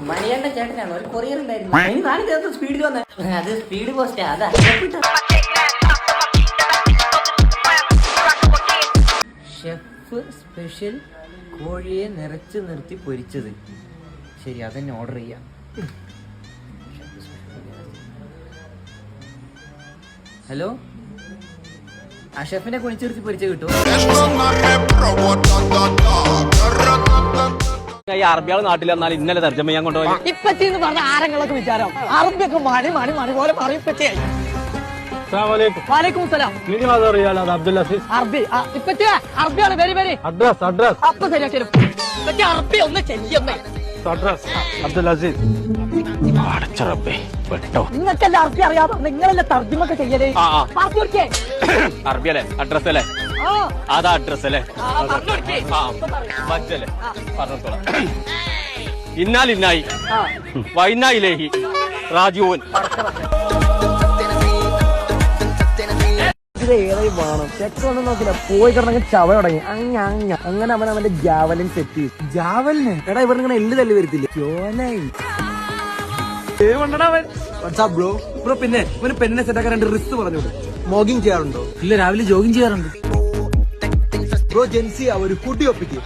മണിയന്റെ ചേട്ടനാണ് ഒരു കൊറിയർ ഉണ്ടായിരുന്നു. സ്പീഡിൽ വന്ന അത് സ്പീഡ് പോസ്റ്റ് അതാ. ഷെഫ് സ്പെഷ്യൽ കോഴിയെ നിറച്ച് നിർത്തി പൊരിച്ചത്. ശരി, അതന്നെ ഓർഡർ ചെയ്യാം. ഹലോ, ആ ഷെഫിനെ കുണിച്ചിർത്തി പൊരിച്ച കിട്ടുമോ? ഈ അറബിയാൾ നാട്ടിൽ വന്നാൽ ഇന്നലെ തർജ്ജമ ചെയ്യാൻ കൊണ്ടുപോയി. ഇപ്പച്ചെന്ന് പറഞ്ഞ ആരങ്ങളൊക്കെ വിചാരം അറബിയൊക്കെ മണി മണി മണി പോലെ പറയും. ഇപ്പച്ചയായി. അറബിയാണ് വെരി വെരി അപ്പൊ ശരിയാ ശരി. അറബി ഒന്ന് ചെല്ലിയമ്മേ. നിങ്ങൾക്കെല്ലാം അറബി അറിയാതെ നിങ്ങളല്ലേ തർജ്ജമൊക്കെ ചെയ്യലേ? അറബിയല്ലേ? അഡ്രസ് അല്ലേ? അതാ അഡ്രസ് അല്ലേ? മറ്റല്ലേ? പറഞ്ഞോളാം. ഇന്നാലിന്നായി വൈന്നായിലേഹി റാജിഊൻ. ചെക്കൊന്നും നോക്കില്ല, പോയി കിടന്നെങ്കിൽ ചവ തുടങ്ങി. അങ്ങനെ അവൻ അവന്റെ ജാവലിൻ സെറ്റ് ചെയ്തു. ജാവലിന് എടാ ഇവിടെ ഇങ്ങനെ എള്ളു തല്ലി വരത്തില്ലേ? ബ്രോ ബ്രോ പിന്നെ ഇവന് പെണ്ണിനെ സെറ്റാക്കാൻ 2 റിസ്റ്റ് പറഞ്ഞോളൂ. മോഗിങ് ചെയ്യാറുണ്ടോ? ഇല്ല, രാവിലെ ജോഗിങ് ചെയ്യാറുണ്ട്. ബ്രോ ജെൻസി ഒരു കുട്ടി ഒപ്പിക്ക്.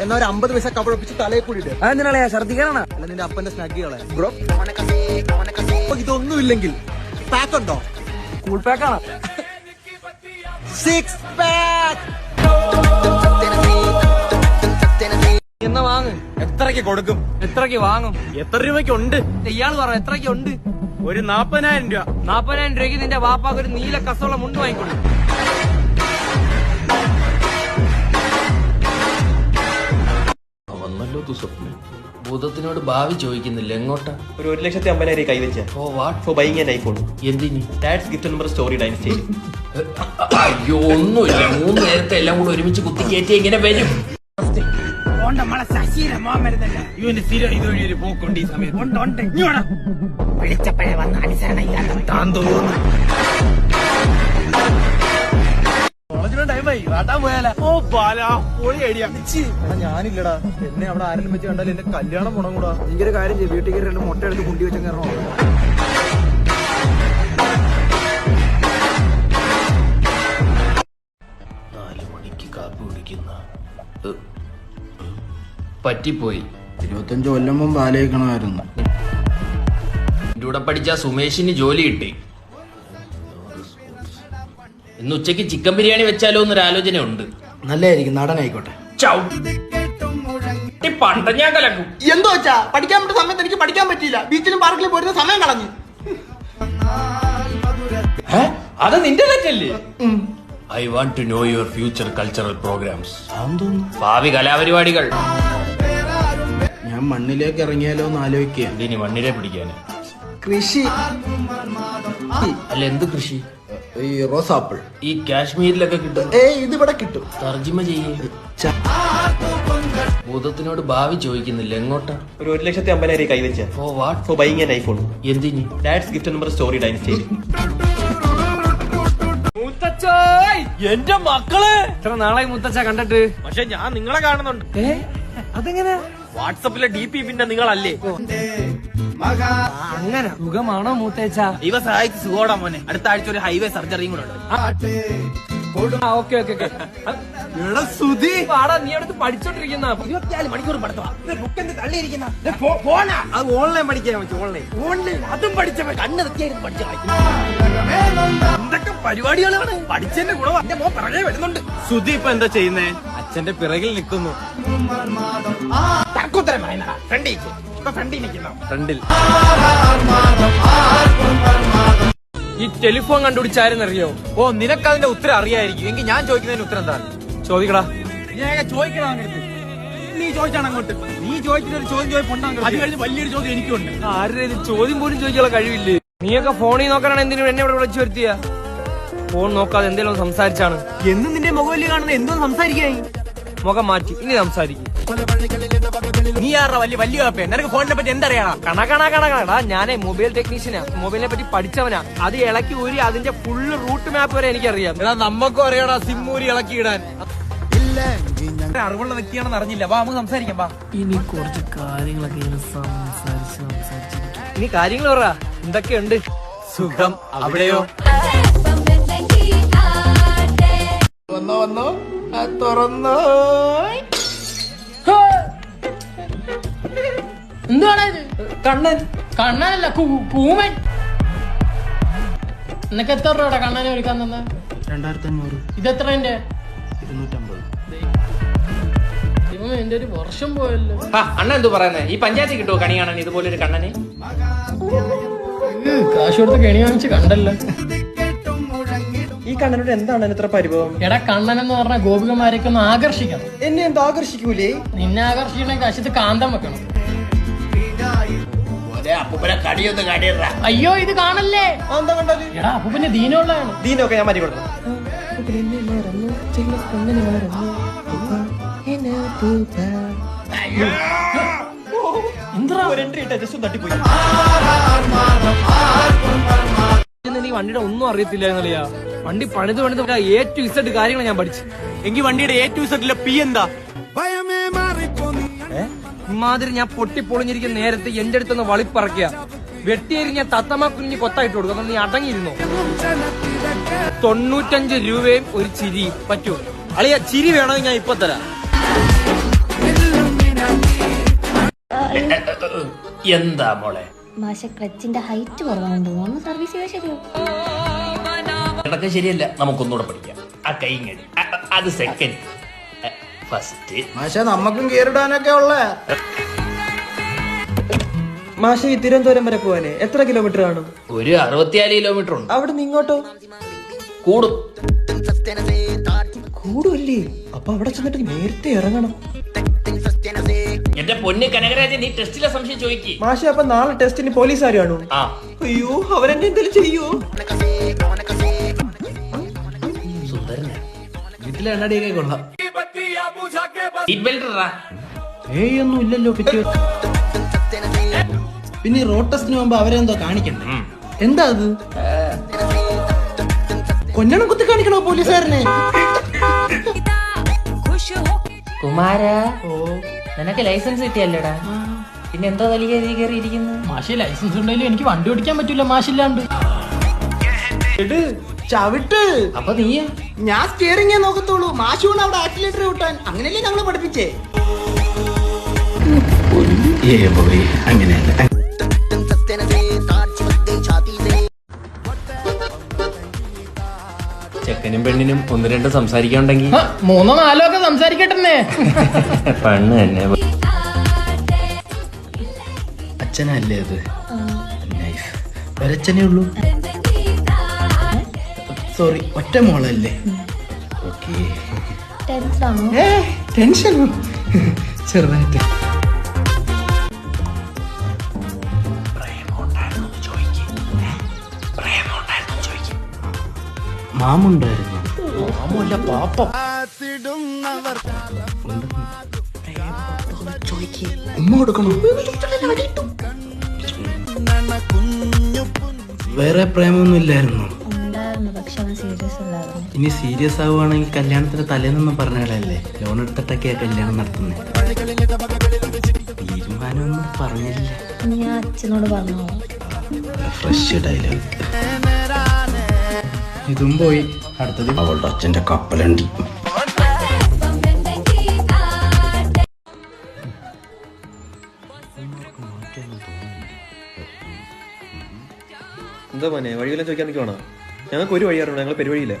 എന്നാ ഒരു 50 പൈസ കവളൊപ്പിച്ച് തലയെ കൂടിയിട്ട്. അതെന്തിനാ ഛർദിക്കാനാണ്? അല്ല, നിന്റെ അപ്പന്റെ സ്നാക്കുകളെ. ബ്രോ ഇതൊന്നും ഇല്ലെങ്കിൽ പാക്ക് ഉണ്ടോ? കൂൾ പാക്കാണ്. 6 പാക്ക്. എന്നാ വാങ്ങ്. എത്രക്ക് കൊടുക്കും? എത്രക്ക് വാങ്ങും? എത്ര രൂപയ്ക്ക് ഉണ്ട്? ഇയാള് പറ എത്രക്ക് ഉണ്ട്? ഒരു 40,000 രൂപ. 40,000 രൂപയ്ക്ക് നിന്റെ വാപ്പാക്ക് ഒരു നീല കസോള മുണ്ട് വാങ്ങിക്കൊള്ളു. ഭൂതത്തിനോട് ഭാവി ചോദിക്കുന്നില്ല, എങ്ങോട്ടാ? ഒരു 1,50,000 കൈവച്ച. Oh what for buying an iPhone. എന്തിനി? Dad's gift number story dynasty. അയ്യോ ഒന്നുമില്ല, 3 നേരത്തെ എല്ലാം കൂടെ ഒരുമിച്ച് കുത്തി കയറ്റി എങ്ങനെ വരും? വിളിച്ചപ്പോഴേ വന്ന അനുസരണ ഇല്ലാത്ത താൻ തോന്നുന്നു. ഞാനില്ലടാ, എന്നെ അവിടെ ആരെങ്കിലും വെച്ച് കണ്ടാലും എന്റെ കല്യാണം മുടങ്ങൂടാ. ഭയങ്കര കാര്യം ചെയ്യും, വീട്ടിൽ കയറി 2 മുട്ട എടുത്ത് കുണ്ടി വെച്ച കയറണോ? 4 മണിക്ക് കാപ്പി കുടിക്കുന്ന പറ്റിപ്പോയി. 25 കൊല്ലം മുമ്പ് ആലോചിക്കണമായിരുന്നു. എന്റെ കൂടെ പഠിച്ച സുമേഷിന് ജോലി കിട്ടി. ഇന്ന് ഉച്ചയ്ക്ക് ചിക്കൻ ബിരിയാണി വെച്ചാലോ എന്നൊരു ആലോചന ഉണ്ട്. നല്ലതായിരിക്കും, നടനായിക്കോട്ടെ. പണ്ട ഞാൻ കലക്കും. എന്തോ വെച്ചാ പഠിക്കാൻ പറ്റുന്ന സമയത്ത് എനിക്ക് പഠിക്കാൻ പറ്റിയില്ല. ബീച്ചിലും പാർക്കിലും പോയിരുന്ന സമയം കളഞ്ഞു. അത് നിന്റെ തെറ്റല്ലേ? I want to know your future cultural programmes. ഭാവി കലാപരിപാടികൾ. ഞാൻ മണ്ണിലേക്ക് ഇറങ്ങിയാലോ എന്ന് ആലോചിക്കുക. ഇനി മണ്ണിനെ പിടിക്കാന് കൃഷി. അല്ല, എന്ത് കൃഷി? ഈ റോസാപ്പിൾ ഈ കാശ്മീരിലൊക്കെ കിട്ടും. ഇതിവിടെ കിട്ടും. തർജിമ ചെയ്യേ. ഭൂതത്തിനോട് ഭാവി ചോദിക്കുന്നില്ല, എങ്ങോട്ടാ? ഒരു 1,50,000 കൈവച്ച. Oh what? For buying an iPhone. എന്തിനി? Dad's gift number story dynasty. എന്റെ മക്കള് എത്ര നാളായി മുത്തച്ഛ കണ്ടിട്ട്? പക്ഷെ ഞാൻ നിങ്ങളെ കാണുന്നുണ്ട്. അതെങ്ങനെ? വാട്സപ്പിലെ DP പിന്നെ നിങ്ങളല്ലേ? അങ്ങനെ സുഖമാണോ മൂത്തേച്ച? ഇവ സഹായിച്ച് സുഖോടാ മോനെ. അടുത്ത ആഴ്ച ഒരു ഹൈവേ സർജറിയും കൂടെ ഉണ്ട്. Okay okay okay. സുധി പാടാ, നീ അടുത്ത് പഠിച്ചോണ്ടിരിക്കുന്ന 24 മണിക്കൂർ പഠിത്തവാ. തള്ളിയിരിക്കുന്ന അത് ഓൺലൈൻ പഠിക്കാൻ പറ്റും. ഓൺലൈൻ അതും പഠിച്ച കണ്ണ് തെറ്റിയായിരുന്നു പഠിച്ച. എന്തൊക്കെ പരിപാടികളാണ് പഠിച്ചതിന്റെ ഗുണമാ. എന്റെ മോൻ പിറകെ വരുന്നുണ്ട്. സുധി ഇപ്പൊ എന്താ ചെയ്യുന്നേ? അച്ഛന്റെ പിറകിൽ നിൽക്കുന്നു. തർക്കുത്തരം പറയുന്നതാ. ഫ്രണ്ടിൽ നിൽക്കുന്ന ഫ്രണ്ടിൽ. ഈ ടെലിഫോൺ കണ്ടുപിടിച്ചാരെന്നറിയോ? ഓ, നിനക്കതിന്റെ ഉത്തരം അറിയായിരിക്കും. എങ്കിൽ ഞാൻ ചോദിക്കുന്നതിന് ഉത്തരം എന്താ? ചോദിക്കടാ. ചോദിക്കണം അങ്ങോട്ട്. നീ ചോദിച്ചാണ് അങ്ങോട്ട്. നീ ചോദിച്ചിട്ട് ഒരു ചോദ്യം ചോദിപ്പുണ്ടാകും. അത് കഴിഞ്ഞ് വലിയൊരു ചോദ്യം എനിക്കുണ്ട്. ആരുടെ ചോദ്യം പോലും ചോദിക്കാനുള്ള കഴിവില്ലേ? നീയൊക്കെ ഫോണിൽ നോക്കാനാണ് എന്തിനും എന്നെ ഇവിടെ വിളിച്ചു വരുത്തിയ? ഫോൺ നോക്കാതെ എന്തെങ്കിലും സംസാരിച്ചാണ്. എന്നും നിന്റെ മുഖമല്ലേ കാണുന്നത്? എന്തോ സംസാരിക്കായി? മുഖം മാറ്റി ഇനി സംസാരിക്കും. നീ ആരുടെ വലിയ വലിയ കാപ്പ നിനക്ക് ഫോണിനെ പറ്റി എന്തറിയാ? കണക്കണ ഞാനേ മൊബൈൽ ടെക്നീഷ്യനാ, മൊബൈലിനെ പറ്റി പഠിച്ചവനാ. അത് ഇളക്കി ഊരി അതിന്റെ ഫുള്ള് റൂട്ട് മാപ്പ് വരെ എനിക്കറിയാം. എടാ നമ്മക്കും അറിയാടാ സിമ്മൂരി ഇളക്കി ഇടാൻ. അറിവുള്ള വ്യക്തിയാണെന്ന് അറിഞ്ഞില്ല. വാ നമുക്ക് സംസാരിക്കാം. വാ ഇനി കുറച്ച് കാര്യങ്ങളൊക്കെ ഇനി കാര്യങ്ങൾ പറ, എന്തൊക്കെയുണ്ട്? സുഖം. അവിടെയോ? വന്നോ തുറന്നോ. എന്തുവാണ് ഇത്? കണ്ണൻ കണ്ണനല്ല കൂമൻ. നിനക്ക് എത്ര രൂപയുടെ കണ്ണനെ ഒരുക്കാൻ തന്നെ? 2500. ഇതെത്ര എന്റെ? 250. ഇവൻ എന്റെ ഒരു വർഷം പോയല്ലോ. അണ്ണ എന്തു പറയുന്നേ? ഈ പഞ്ചായത്തിൽ കിട്ടുമോ കണി കാണാൻ ഇതുപോലെ ഒരു കണ്ണനെ? കാശ് കൊടുത്ത് കെണി വാങ്ങിച്ച് കണ്ടല്ലോ. ഈ കണ്ണനോട് എന്താണ് ഇത്ര പരിഭവം? എടാ കണ്ണൻ എന്ന് പറഞ്ഞ ഗോപികമാരെയൊക്കെ ഒന്ന് ആകർഷിക്കണം. എന്നെ എന്താ ആകർഷിക്കൂലേ? നിന്നെ ആകർഷിക്കണമെങ്കിൽ കാശത്ത് കാന്തം വെക്കണം. അയ്യോ ഇത് കാണല്ലേ. എന്താ കണ്ടാല്? എടാ അപ്പൊ പിന്നെ ദീനമുള്ളതാണ്. ദീനൊക്കെ ഞാൻ മാറ്റി കൊടുക്കണം. ഒരു എൻട്രി ഇട്ട ജസ്റ്റ് തട്ടിപ്പോയി. നീ വണ്ടിയുടെ ഒന്നും അറിയത്തില്ല എന്നറിയാ. വണ്ടി പണിത് A to Z കാര്യങ്ങൾ ഞാൻ പഠിച്ചു. എങ്കിൽ വണ്ടിയുടെ A to Z പി എന്താ? ഇമാതിരി ഞാൻ പൊട്ടിപ്പൊളിഞ്ഞിരിക്കുന്ന നേരത്തെ എന്റെ അടുത്തൊന്ന് വളിപ്പറക്കുക. വെട്ടിയേരി ഞാൻ തത്തമ്മ കുഞ്ഞ് കൊത്തായിട്ട് കൊടുക്കും. അതൊന്ന് നീ അടങ്ങിയിരുന്നോ? 95 രൂപയും ഒരു ചിരി പറ്റൂ. അളിയ ചിരി വേണമെങ്കിൽ ഞാൻ ഇപ്പൊ തരാം. എന്താ മോളെ? മാഷ ക്ലച്ചിന്റെ ഹൈറ്റ് കുറവാണെന്ന് തോന്നുന്നു. സർവീസ് ചെയ്താൽ ശരിയാവും. ഇടയ്ക്ക് ശരിയല്ല, നമുക്കൊന്നുകൂടെ പഠിക്കാം. ആ കൈങ്ങടി അത് സെക്കൻഡ്, ഫസ്റ്റ്. പക്ഷെ നമുക്കും കയറിടാനൊക്കെ ഉള്ള. മാഷ ഈ തിരുവനന്തപുരം വരെ പോവാനേ എത്ര കിലോമീറ്റർ കാണും? ഒരു 64 കിലോമീറ്റർ ഉണ്ട്. അവിടെ നിന്ന് ഇങ്ങോട്ടോ? കൂടും. കൂടുമല്ലേ? അപ്പൊ അവിടെ ചെന്നിട്ട് നേരത്തെ ഇറങ്ങണം. എന്റെ പൊന്ന് കനകരാജൻ, നീ ടെസ്റ്റിലെ സംശയം ചോദിക്ക്. മാഷ അപ്പൊ നാളെ ടെസ്റ്റിന് പോലീസുകാർ കാണൂ? ആ. അയ്യോ അവരെന്നെ എന്തെങ്കിലും ചെയ്യോ? സുന്ദരനെ വീട്ടിലെ എണ്ണടിയൊക്കെ കൊള്ളാം. സീറ്റ് ബെൽറ്റ് ഇടാ. ഒന്നും ഇല്ലല്ലോ. പിന്നെ റോഡ് ടെസ്റ്റിന് മുമ്പ് അവരെന്തോ കാണിക്കണ്ടേ? എന്താ അത്? കൊഞ്ഞണം കുത്തി കാണിക്കണോ പോലീസുകാരനെ? കുമാര, നിനക്ക് ലൈസൻസ് കിട്ടിയല്ലോടാ, പിന്നെ എന്തോ വലിയ കയറിയിരിക്കുന്നു? മാഷി ലൈസൻസ് ഉണ്ടെങ്കിലും എനിക്ക് വണ്ടി ഓടിക്കാൻ പറ്റൂല മാഷില്ലാണ്ട്. ചവിട്ട്. അപ്പൊ നീ? ഞാൻ സ്റ്റിയറിംഗേ നോക്കത്തുള്ളൂ. മാഷൂണ് അവിടെ ആക്സിലേറ്റർ വിട്ടാൻ. അങ്ങനെയല്ലേ ഞങ്ങളെ പഠിപ്പിച്ചേ. അങ്ങനെയല്ല. ചെക്കനും പെണ്ണിനും 1-2 സംസാരിക്കാനുണ്ടെങ്കിൽ 3-4 ഒക്കെ സംസാരിക്കട്ടെ. പെണ്ണ് തന്നെ. അച്ഛനല്ലേ അത്? നൈസ്. ഒരച്ഛനേ ഉള്ളൂ. സോറി, ഒറ്റ മോളല്ലേ? ഓക്കെ. ടെൻഷനോ? ചെറുതായിട്ട്. മാമുണ്ടായിരുന്നു. മാമല്ല പാപ്പം. ഉമ്മ കൊടുക്കണോ? വേറെ പ്രേമൊന്നും ഇല്ലായിരുന്നു. ഉണ്ടായിരുന്നു, പക്ഷെ അവൻ സീരിയസ് അല്ലായിരുന്നു. ഇനി സീരിയസ് ആവുകയാണെങ്കിൽ കല്യാണത്തിന് തലേന്നൊന്നും പറഞ്ഞാലല്ലേ. ലോൺ എടുത്തിട്ടൊക്കെയാ കല്യാണം നടത്തുന്നത്. തീരുമാനമൊന്നും പറഞ്ഞില്ല. ഞാൻ അച്ഛനോട് പറഞ്ഞു. Fresh dialogue. ഇതും പോയി. അടുത്തത് അവളുടെ അച്ഛന്റെ കപ്പലണ്ടി. എന്താ മോനെ വഴിയെല്ലാം ചോദിക്കാൻ നിൽക്കുവാണോ? ഞങ്ങൾക്ക് ഒരു വഴി അറിയണം, ഞങ്ങൾ പെരുവഴിയില്ല.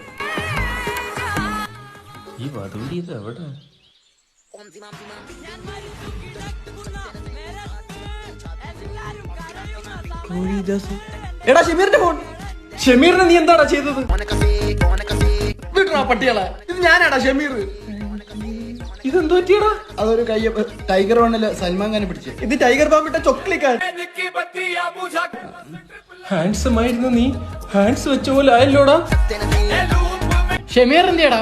ഈ വധൂരി ഇത് എവിടെ? എടാ ഷമീറിന്റെ ഫോൺ. ഷമീറിനെ നീ എന്താടാ ചെയ്തത്? വിടറാ പട്ടികളെ. ഇത് ഞാനാടാ ഷമീർ. ഇതെന്തോ പറ്റിയടാ? അതൊരു ടൈഗർ വണ്ണില് സൽമാൻ ഖാനെ പിടിച്ച്. ഇത് ടൈഗർ ബാമിട്ട ചൊക്ലിക്കാൻ. ഹാൻഡ്സം ആയിരുന്നു നീ. ഹാൻഡ്സ് വെച്ച പോലെ ആയല്ലോടാ. ഷമീർ എന്തിയടാ?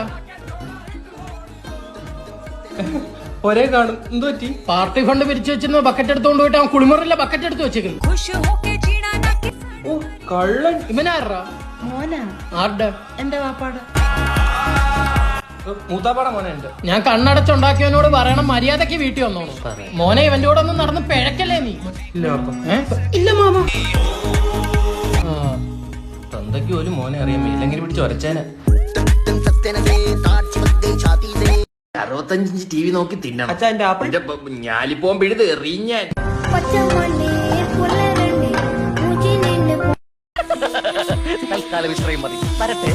ഒരേ കാണും. എന്ത് പറ്റി? പാർട്ടി ഫണ്ട് പിരിച്ചു വെച്ചിരുന്ന ബക്കറ്റ് എടുത്തോണ്ട് പോയിട്ട് അവൻ കുളിമുറിലെ ബക്കറ്റ് എടുത്ത് വെച്ചേക്കുന്നു. ഓ കള്ളൻ. ഇവനാറാ മോനാ ആരുടെ? എന്റെ വാപ്പാട്. മൂത്താപ്പാടെ മോനെ എന്റെ. ഞാൻ കണ്ണടച്ചുണ്ടാക്കിയവനോട് പറയണം മര്യാദക്ക് വീട്ടിൽ വന്നോളൂ. മോനെ ഇവന്റെ കൂടെ ഒന്നും നടന്ന് പിഴക്കല്ലേ നീ? ഇല്ല മാമ. തന്തയ്ക്ക് പോലും മോനെ അറിയാൻ ഇല്ലെങ്കിൽ പിടിച്ച് ഒരച്ചേനെ. 65 TV നോക്കി തിന്നണം. അച്ഛാ എന്റെ ആപ്പിൾ. ഞാലിപ്പോൻ പിഴുത് എറിയാൻ. തൽക്കാലം ഇത്രയും മതി. വരട്ടെ.